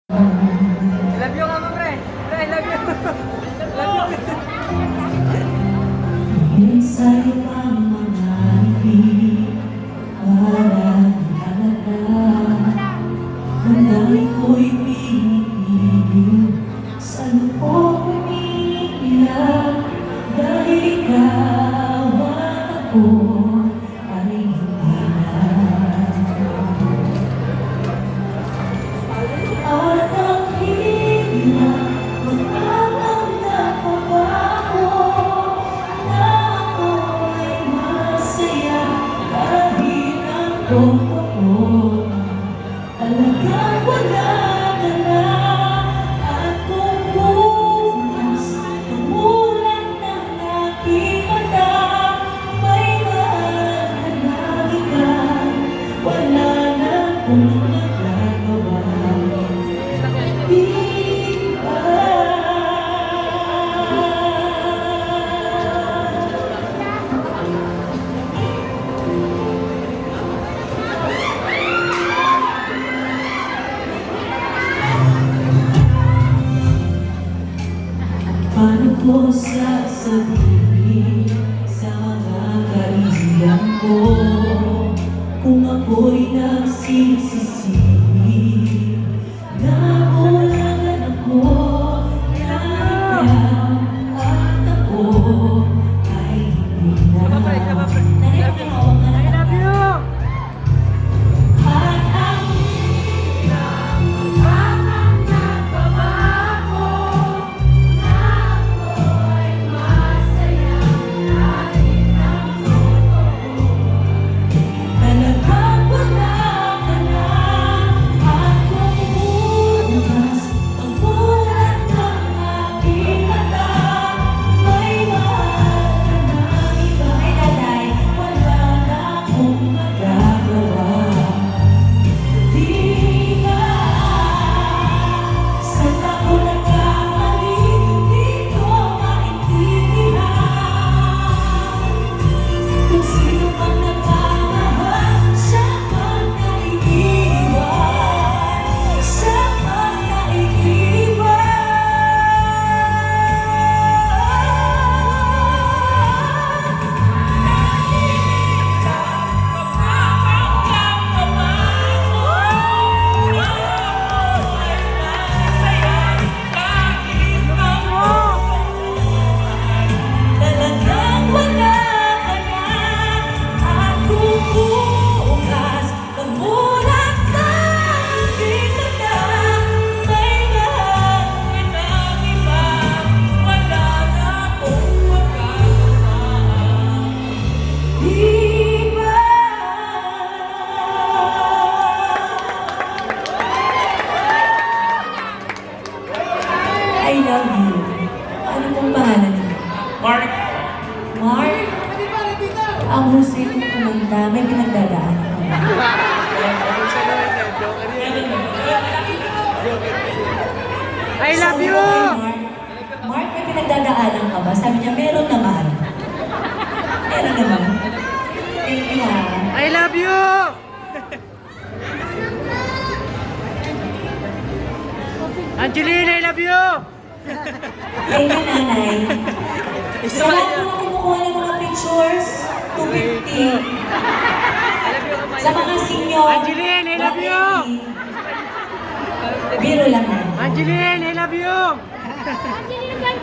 I love you ka mo, pre. Pre, I love you. Love you. Sa'yo ang mga ibig para talaga. Damdamin ko'y pinipigil, sa loob umiiyak, dahil ikaw at ako ay hindi na. At ang hirap, magpapanggap pa ba ako na ako ay masaya kahit ang totoo talagang wala ka na. At kung bukas namulat ng aking mata, may mahal ka na iba, wala na akong magagawa. Di ba? Paano ko sasabihin sa mga kaibigan ko kung ako'y nagsisisi? Nakulangan ako na ikaw at ako ay hindi na. I love you. At ang hirap, magpapanggap pa ba ako na ako'y masaya kahit ang totoo talagang wala ka na. At kung bukas pagmulat ng aking mata, may mahal ka na iba, ay daday, wala na akong magagawa. Di ba? Saan ako nagkamali? Di ko maintindihan. Kung sino mang nagmamahal, siya mang naiiwan. Siya mang naiiwan. Talagang wala ka na. At kung bukas pagmulat ng aking mata, may mahal ka ng iba, wala na akong magagawa. Di ba? I love you. Ano pong pangalan niyo? Mark, Mark? Ang husay kong kumanta, may pinagdadaan ako. I love you. Mark, may pinagdadaanan ka ba? Sabi niya, meron naman. Meron naman. Thank you, ha. I love you. Angeline, I love you. Thank you, nanay. Sa lahat po na kumukuha ng mga pictures, 250. Sa mga senior, Angeline, I love you. 150. Biro lang, ha. Angeline, I love you. Angelina,